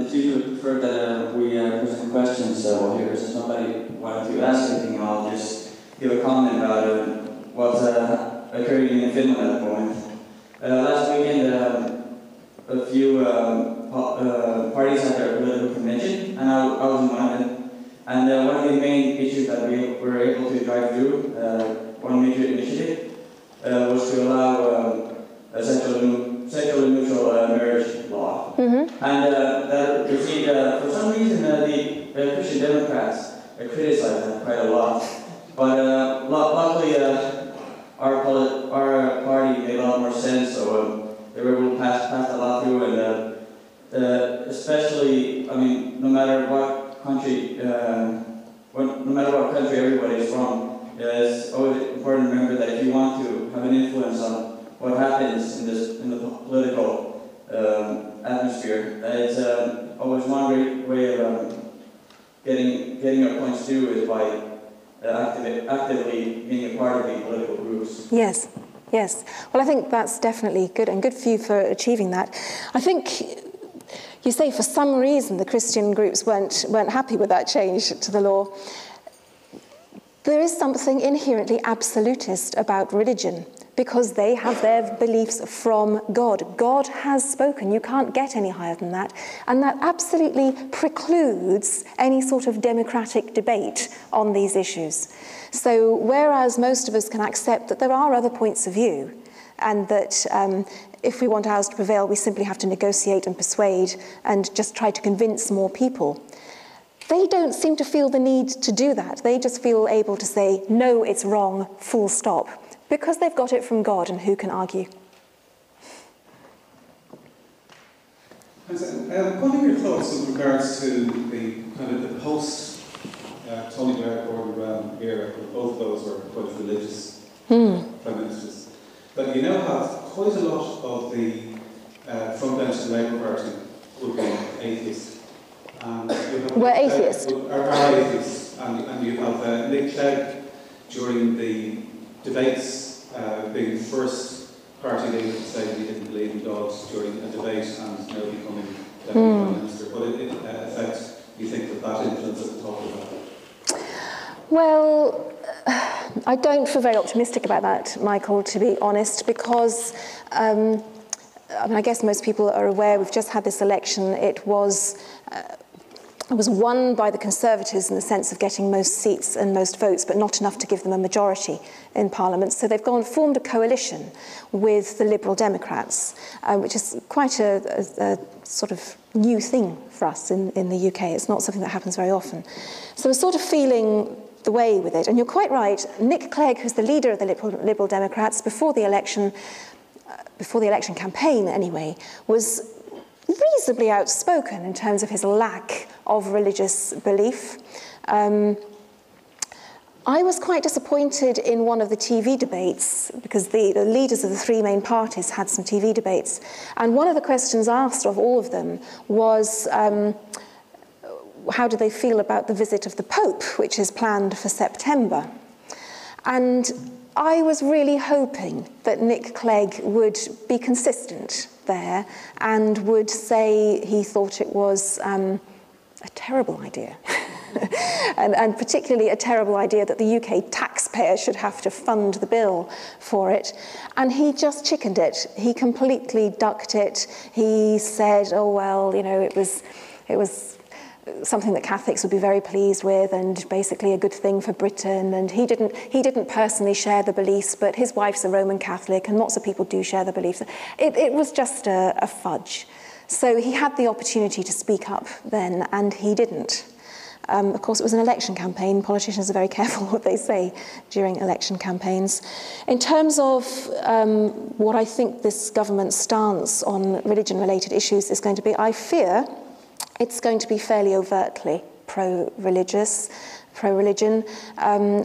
if you would prefer that we present questions while here, since nobody wanted to ask anything, I'll just give a comment about what's occurring in Finland at the moment. Last weekend, a few parties had their political convention, and I was in one of them. And one of the main issues that we were able to drive through, one major initiative, was to allow a sexually neutral marriage law. Mm-hmm. And that received, for some reason, the Christian Democrats criticized that quite a lot. But luckily, our party made a lot more sense, so they were able to pass a lot through, and especially, I mean, no matter what country everybody is from, it's always important to remember that if you want to have an influence on what happens in the political atmosphere, it's always one great way of getting our points through is by actively being a part of the political groups. Yes, yes. Well, I think that's definitely good, and good for you for achieving that. I think you say for some reason the Christian groups weren't happy with that change to the law. There is something inherently absolutist about religion, because they have their beliefs from God. God has spoken. You can't get any higher than that. And that absolutely precludes any sort of democratic debate on these issues. So whereas most of us can accept that there are other points of view, and that if we want ours to prevail, we simply have to negotiate and persuade and just try to convince more people, they don't seem to feel the need to do that. They just feel able to say, no, it's wrong, full stop, because they've got it from God, and who can argue? What are your thoughts with regards to the kind of the post-Tony Blair Gordon era? Both of those were quite religious prime ministers. But you now have quite a lot of the front bench of the Labour Party would be atheists. We're atheists. Are atheists. And you have Nick Clegg during the debates, being the first party leader to say he didn't believe in God during a debate, and now becoming deputy prime minister. But in effect, you think that influence that we talked about? Well, I don't feel very optimistic about that, Michael, to be honest, because I mean, I guess most people are aware we've just had this election. It was won by the Conservatives in the sense of getting most seats and most votes, but not enough to give them a majority in Parliament. So they've formed a coalition with the Liberal Democrats, which is quite a sort of new thing for us in the UK. It's not something that happens very often. So we're sort of feeling the way with it. And you're quite right. Nick Clegg, who's the leader of the Liberal Democrats, before the election campaign anyway, was reasonably outspoken in terms of his lack of religious belief. I was quite disappointed in one of the TV debates, because the leaders of the three main parties had some TV debates, and one of the questions asked of all of them was how do they feel about the visit of the Pope, which is planned for September. And I was really hoping that Nick Clegg would be consistent there and would say he thought it was a terrible idea. and particularly a terrible idea that the UK taxpayer should have to fund the bill for it. And he just chickened it. He completely ducked it. He said, oh, well, you know, it was something that Catholics would be very pleased with, and basically a good thing for Britain. And he didn't personally share the beliefs, but his wife's a Roman Catholic, and lots of people do share the beliefs. It was just a fudge. So he had the opportunity to speak up then, and he didn't. Of course, it was an election campaign. Politicians are very careful what they say during election campaigns. In terms of what I think this government's stance on religion-related issues is going to be, I fear it's going to be fairly overtly pro-religion.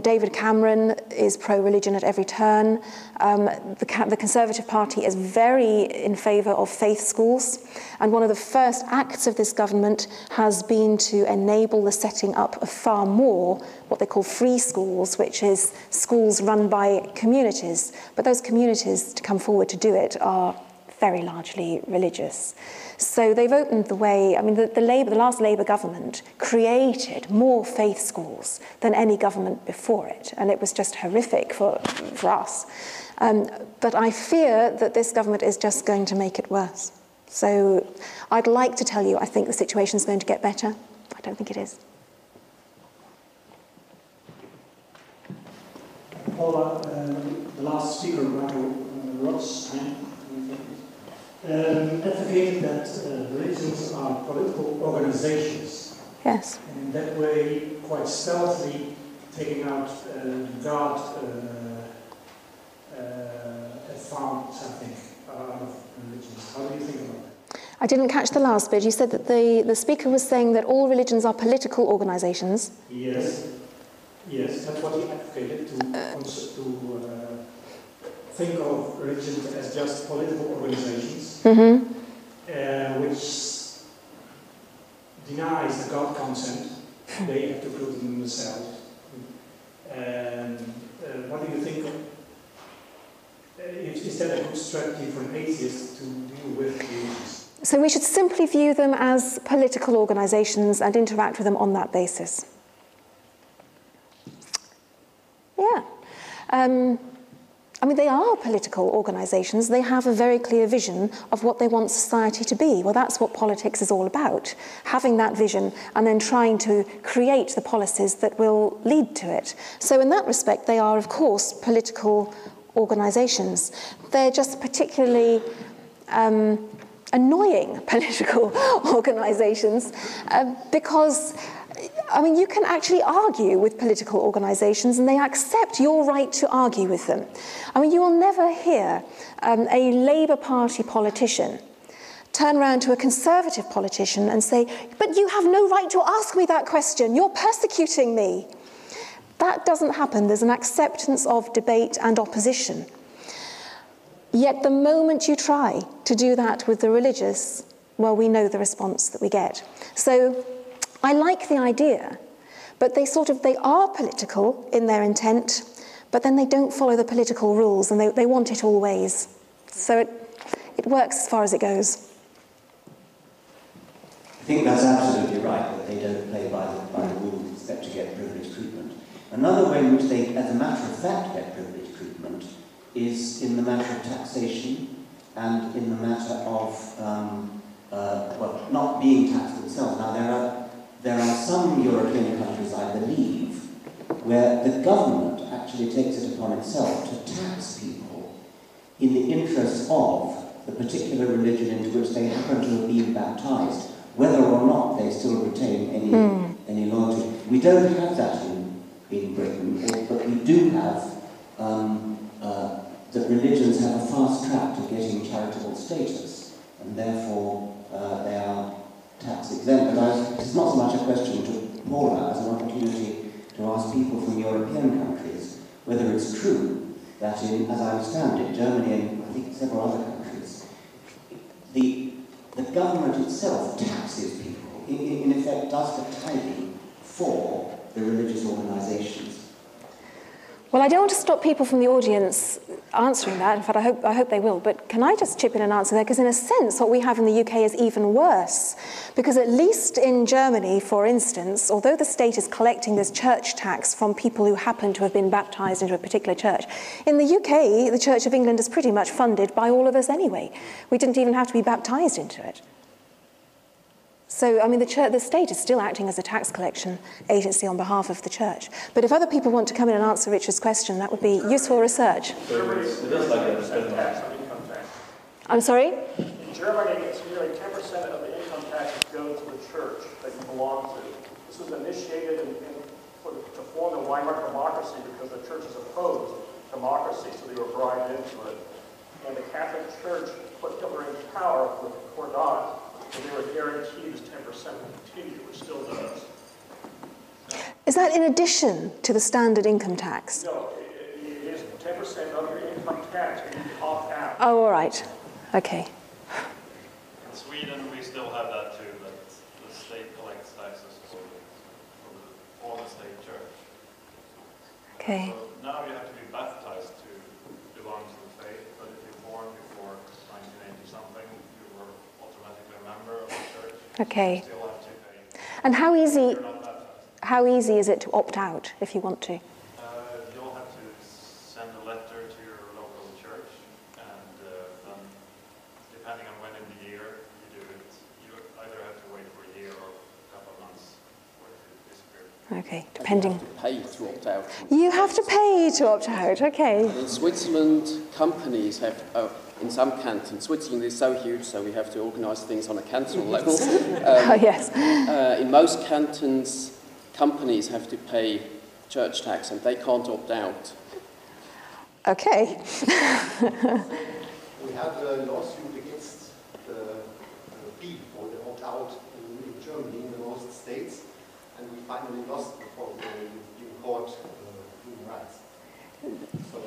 David Cameron is pro-religion at every turn. The Conservative Party is very in favour of faith schools. And one of the first acts of this government has been to enable the setting up of far more what they call free schools, which is schools run by communities. But those communities to come forward to do it are very largely religious. So they've opened the way. I mean, the last Labour government created more faith schools than any government before it, and it was just horrific for us. But I fear that this government is just going to make it worse. So I'd like to tell you I think the situation is going to get better. I don't think it is. Paula, the last speaker, Michael Ross, advocated that religions are political organizations. Yes. And in that way, quite stealthily taking out God found something out of religions. How do you think about that? I didn't catch the last bit. You said that the speaker was saying that all religions are political organizations. Yes. Yes, that's what he advocated, to think of religions as just political organizations, which denies the God concept. They have to prove it themselves. And what do you think? Is that a good strategy for an atheist to deal with religions? So we should simply view them as political organizations and interact with them on that basis. Yeah. I mean, they are political organisations. They have a very clear vision of what they want society to be. Well, that's what politics is all about, having that vision and then trying to create the policies that will lead to it. So in that respect, they are, of course, political organisations. They're just particularly annoying political organisations because I mean, you can actually argue with political organisations and they accept your right to argue with them. I mean, you will never hear a Labour Party politician turn around to a Conservative politician and say, but you have no right to ask me that question, you're persecuting me. That doesn't happen. There's an acceptance of debate and opposition. Yet the moment you try to do that with the religious, well, we know the response that we get. So I like the idea, but they are political in their intent, but then they don't follow the political rules and they want it all ways. So it works as far as it goes. I think that's absolutely right, that they don't play by the rules, expect to get privileged treatment. Another way in which they, as a matter of fact, get privileged treatment is in the matter of taxation and in the matter of, well, not being taxed themselves. Now, there are some European countries, I believe, where the government actually takes it upon itself to tax people in the interest of the particular religion into which they happen to have been baptized, whether or not they still retain any loyalty. We don't have that in Britain, but we do have that religions have a fast track to getting charitable status, and therefore they are tax exempt. But it's not so much a question to Paula as an opportunity to ask people from European countries whether it's true that in, as I understand it, Germany and I think several other countries, the government itself taxes people, in effect does the tithing for the religious organisations. Well, I don't want to stop people from the audience answering that. In fact, I hope they will. But can I just chip in and answer there? Because in a sense, what we have in the UK is even worse. Because at least in Germany, for instance, although the state is collecting this church tax from people who happen to have been baptised into a particular church, in the UK, the Church of England is pretty much funded by all of us anyway. We didn't even have to be baptised into it. So, I mean, the state is still acting as a tax collection agency on behalf of the church. But if other people want to come in and answer Richard's question, that would be useful research. I'm sorry? In Germany, it's nearly 10% of the income taxes go to the church that you belong to. This was initiated to form the Weimar democracy because the churches opposed democracy, so they were bribed into it. And the Catholic Church put Hitler in power with Cordon. So they were guaranteed this 10% would continue, which still does. Is that in addition to the standard income tax? No, it is 10% of your income tax and you opt out. Oh, all right. Okay. In Sweden, we still have that too, that the state collects taxes for the state church. Okay. So now you have to be baptized to belong to the faith, but if you're born before 1986, something, you were automatically a member of the church. Okay. You still have to pay. And how easy, You're not baptized. how easy is it to opt out if you want to? You'll have to send a letter to your local church, and then, depending on when in the year you do it, you either have to wait for a year or a couple of months for it to disappear. Okay, depending. You have to pay to opt out. You have to pay to opt out, okay. In Switzerland, companies have, in some cantons, Switzerland is so huge, so we have to organise things on a cantonal level. Oh, yes. In most cantons, companies have to pay church tax and they can't opt out. Okay. We had a lawsuit against the fee or the opt-out in Germany, in the most states, and we finally lost before the court human rights. So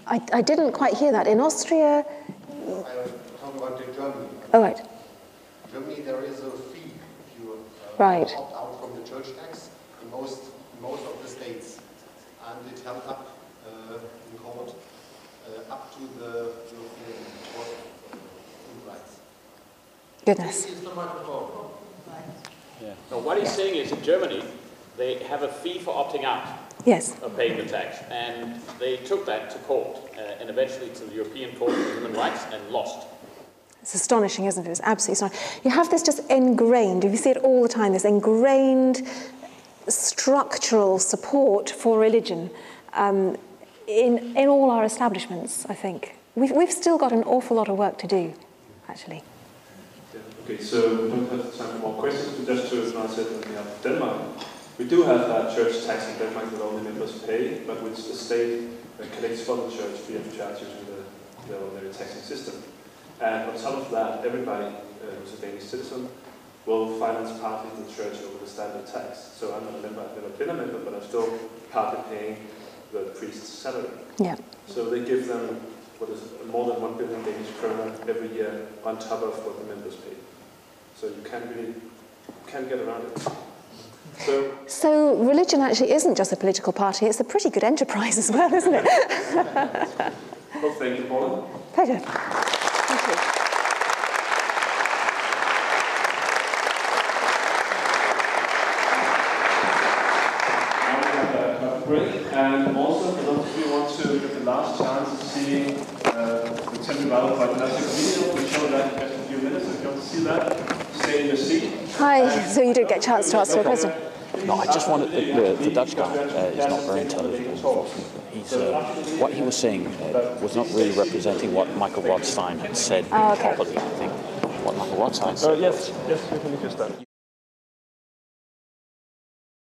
I didn't quite hear that. In Austria? I talk about Germany. Oh, right. In Germany, there is a fee if you Right. opt out from the church tax in most of the states, and it held up in court up to the European Court of Human Rights. Goodness. It's the microphone. No, what he's saying is in Germany, they have a fee for opting out Yes. of paying the tax, and they took that to court, and eventually to the European Court of Human Rights, and lost. It's astonishing, isn't it? It's absolutely astonishing. You have this just ingrained, you see it all the time, this ingrained structural support for religion in all our establishments, I think. We've still got an awful lot of work to do, actually. Okay, so we don't have time for more questions, but just to announce it on behalf of Denmark. We do have a church tax in Denmark that only members pay, but which the state collects for the church free of charge using the ordinary taxing system. And on top of that, everybody who's a Danish citizen will finance partly the church over the standard tax. So I'm not a member, I've never been a member, but I'm still partly paying the priest's salary. Yeah. So they give them, what is it, more than 1 billion Danish kroner every year on top of what the members pay. So you can't get around it. So religion actually isn't just a political party, it's a pretty good enterprise as well, isn't it? Well, thank you, Paula. Pleasure. Thank you. Now we have a break, and also for those of you who want to get the last chance of seeing the 10 fantastic video, we show that in just a few minutes. If you want to see that, stay in your seat. Hi, so you didn't get a chance to ask the question? No, I just wanted the Dutch guy is not very intelligent. He's what he was saying was not really representing what Michael Rothstein had said properly. I think what Michael Rothstein said. Yes, we can just that.